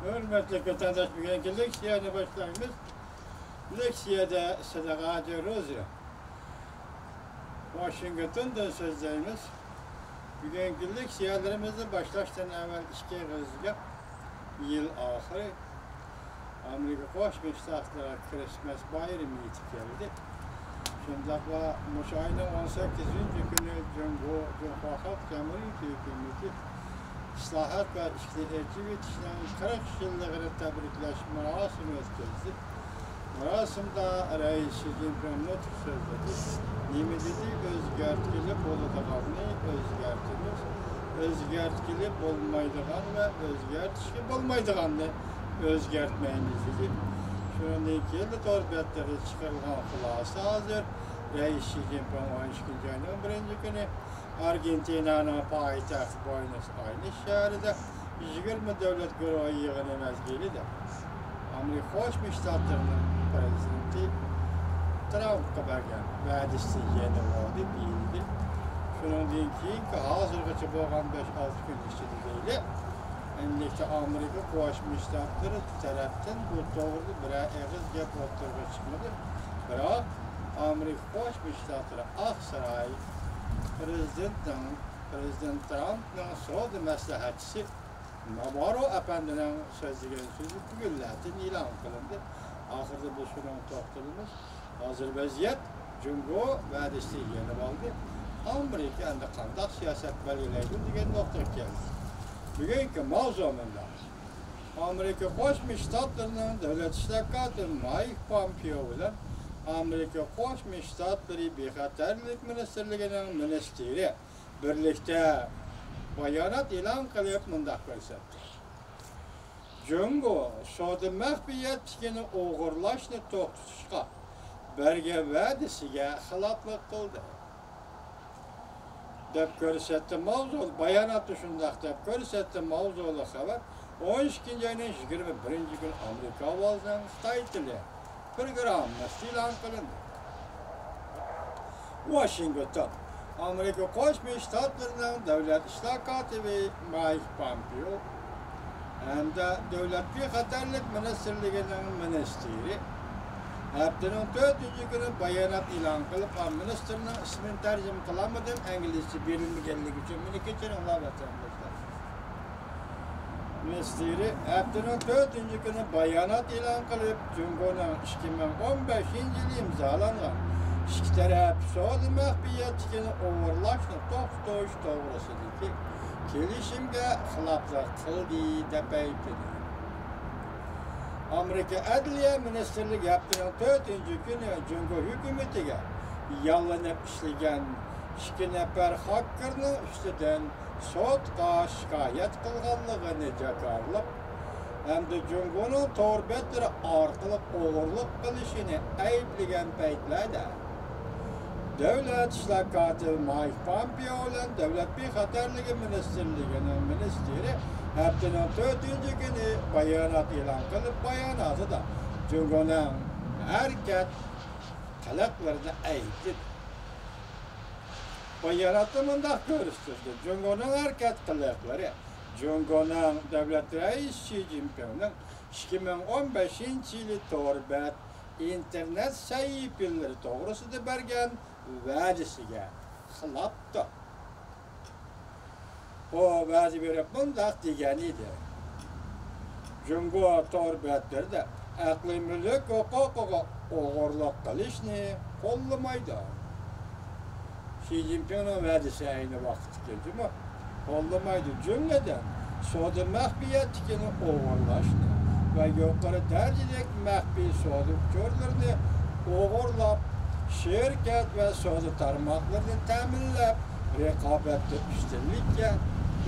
Hürmetli vatandaş bugünkü leksiyonu başlayımız. Leksiyada sadaka ediyoruz ya. Washington'dan sözlerimiz. Bugünkü leksiyalarımızı başlaştan evvel iki kızga yıl ahırı Amerika Birleşik Ştatları Christmas bayramı yetip geldi. Şimdi bu ayının 18. günü Cumhuriyet Halk Cumhuriyeti hükümeti İslahat ve İşleyicilik işlerinin 40 yıllığı tebrikleşme merasimi ötküldü. Merasimde Reis Xi Jinping nutq sözledi. Nimedidi özgertkili boladiganni özgertimiz, özgertkili bolmaydigan ve özgertişki bolmaydiganni özgertmeymiz dedi. Şundan keyin torbetleri çıkarılgan xulasa hazır. Reis Xi Jinping 12. ayının 1. günü Argentina'nın payitahtı Buenos Aires şehrinde 20 devlet güruhu yığını mezgili de Amerika Birleşik Ştatları'nın prezidenti Trump'a bergen vədisi yeni oldu, bildi. Şunun deyin ki, hazırgıcı boğan 5-6 gün işçidi değil. Endikte Amerika Birleşik Ştatları taraftan bu doğru bir ağız gep oturga çıkmadı. Bırak Amerika Birleşik Ştatları Aksaray Prezident Trump'ın soğudu məsləhətçisi Navarro Efendi'nin sözlüğünün sözü bugünlerden ilan kılındı. Ahırda bu şunun toxtulmuş. Hazır vəziyyət Cumhur vədisi yeni aldı. Amerika anda qandaq siyaset belirleydi degan noktaya geldi. Bugünkü mavzumunda Amerika Birleşik Ştatları'nın devlet işlekatı Mike Pompeo ile Amerika Birleşik Ştatları Bexaterlik Ministerliğinin ministeri birlikte bayanat ilan kılıp mındak gösterdi. Cumhur soda məxfiyyətçini oğurlaşını toxtuşqa berge vədisiga xilaflıq qıldı. Dep görsətdi mavzul bayanatı şundaq dep görsətdi mavzulu xəbər 12. ayının 21. gün Amerika avazının Xitay dili programması ilan kılındı. Washington Amerika Birleşik Ştatları'nın devlet işlakatı ve Mike Pompeo hem de Devlet Bexaterlik Ministerliğinin ministeri haftanın 4. günü bayanat ilan kılıp ministerinin ismini tercüme kılamadım. İngilizce bilinmeyenlik için beni geçirin Allah vatandaşlar. Ministeri haftanın 4. günü bayanat ilan kılıp Cumhur'un 2015. yılı imzalanan İki taraf soğudu məxfiyyətçini uğurlaşını toxtuş doğrusudaki kelişimge xilaflıq qıldı dep aytdı. Amerika Adliya Ministerliği haftanın 4. günü Cumhur hükümetiga yallanıp işlegen 2 nefer hakkerning üstüden sotqa şikayet qilganligini jakarlab hamda Cumhur'un torbetleri orqali uğurluq qilishini aybligan paytlarda Devlet işlakatı Mike Pompeo ile Devlet Bexaterlik Ministerliğinin ministeri haftanın 4. günü bayanat ilan kılıp bayanatı da Cumhur'un hareket talaklarını ayıttı. Bayanatı mındak görüştürdü. Cumhur'un hareket talakları Cumhur'un Devlet Reis Xi Jinping'in 2015. yılı torbet internet sayıpları doğrusunda bergen vədisiga xilaptı. O vəzi verib mındaq degen idi. Cumhur torbetleri de aqli mülk huquqiga uğurluq qilishni qo'llamaydi. Xi Jinping'in vədisi aynı vaqt keldi-mi? Qo'llamaydi. Cümleden soda məxfiyyətçini uğurlashni ve yuqori darajadagi məxfiy soda körlerini uğurlab şirket ve soda tarmaqlarını təminləb rəqabətdə üstünlüklə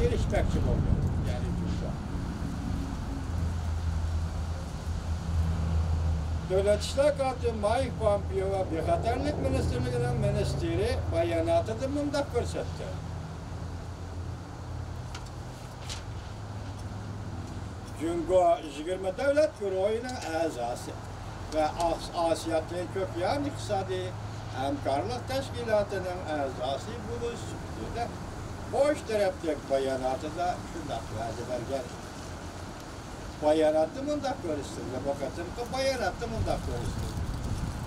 erişməkçi oldu. Yani Cumhur. Devlet işlakatı Mike Pompeo ve Bexaterlik Ministerliğinin ministeri bayanatı da mındak gösterdi. Cumhur 20 devlet güruhunun azası ve Asiyatin kökyan iktisadi Hamkarlık Teşkilatı'nın azası buluştu. Boş taraftaki bayanatı da şundak vəzi vergen. bayanatı mında görüştürüldü. Vakatımda bayanatı mında görüştürüldü.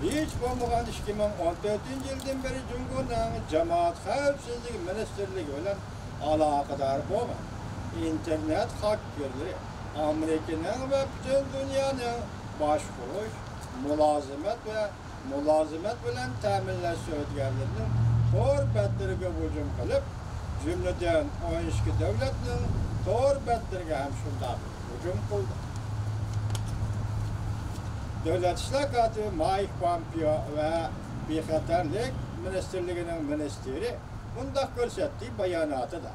Hiç olmagan 2014 yıldan beri Cumhurbaşkanı Cemaat Xavfsizligi Ministerligi bilen alakadar bolgan internet hakkerleri Amerika'nın ve bütün dünyanın başvuruş, mülazimet bilen teminler söylediğlerinin torbetlerine hücum kılıp cümleden 12 devletinin torbetlerine hem şunda hücum kıldı. Devlet İşler Katibi Mike Pompeo ve Bexaterlik Ministerligi'nin ministeri bunda görsettiği bayanatı da.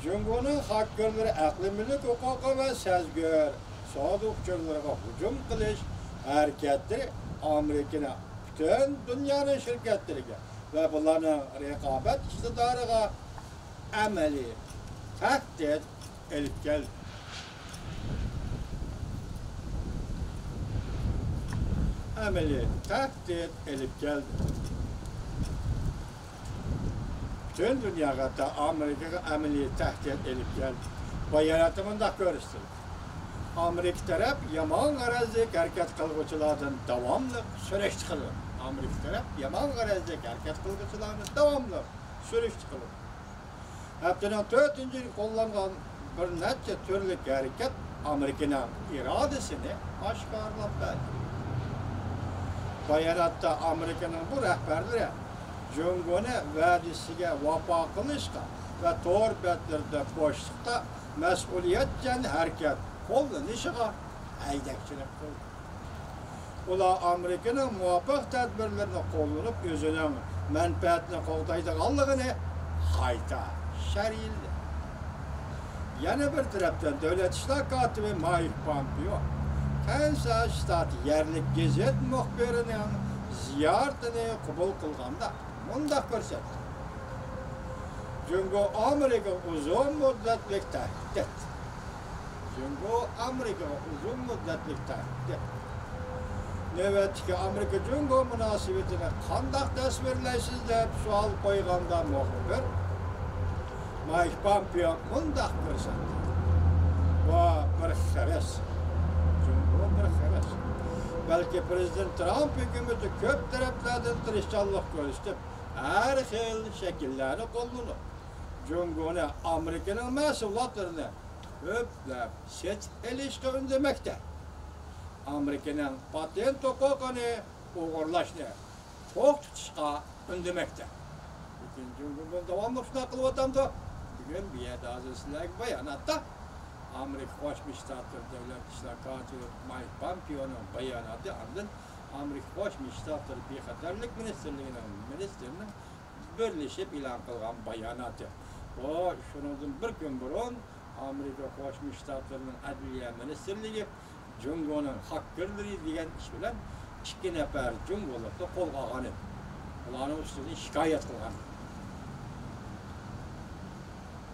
Cumhur'un hakkerleri aklimlilik hukuku ve sezgör sadıkçılarına hücum kılış hareketleri Amerika'na bütün dünyanın şirketlerine ve bunların rekabet iktidarına ameli tehdit elip geldi. Ameli tehdit elip geldi. Bütün dünyada Amerika'ya ameli tehdit elip geldi. Bayanatımında görüştük. Amerika taraf yaman garazda hareket kılgıçılardan devamlı süreç çıkılır. Amerika taraf yaman garazda hareket kılgıçılardan devamlı süreç çıkılır. Haftanın 4. kullanılan bir netçe türlü hareket Amerika'nın iradesini aşkarlap verdi. Bayanatta Amerika'nın bu rehberleri Cumhurbaşkanı vadisiga vafo qilishga ve to'rbetlarda boshliqqa mas'uliyatchan harakat qo'llanishiga haydakchilik qildi. Ular Amerika'nın muvaffaq tadbirlarini qo'llanib o'zining manfaatini qo'g'daydiganligini qayta sharildi. Yana bir tarafdan Devlet İşler Katibi Mike Pompeo Kansas Stat yerlik gazet muhbirinin ziyaretini kabul kılganda bunda görsetdi. Çünkü Amerika uzun müddetlik tehdit etti. Nöbetdeki Amerika Cumhur münasebetini qandaq tasvirlaysiz deb sual qo'yganda muhbir Mike Pompeo bundaq ko'rsatdi. Bu bir xares. Cumhur bir xares. Belki Prezident Trump hükümeti köp taraflardan tirishchanlik ko'rsatib, har xil shakllarni qo'llanib, Cumhurni Amerikaning mas'uliyatlarini ko'plab chet elishga undamoqda. Amerika'nın patent hukukunu uğurlaştı. Çok tutuşqa undamoqda. Bugün Cumhurbaşkanı devamlı şuna qilib o'tamdi. Bugün bir yerda sizlarga bayonotda Amerika Qo'shma Shtatlar Davlat ishlar katibi Mike Pompeo'ning bayonoti andin Amerika Qo'shma Shtatlar bexatarlik ministerligining birlashib e'lon qilgan bayonoti. Bu shundan bir kun burun Amerika Qo'shma Shtatlarining Adliya ministerligi Cumhurbaşkanı hakkerleri degan ish bilan 2 nafar Cumhurbaşkanı qo'lga olgan. Ularning ustidan shikoyat qilgan.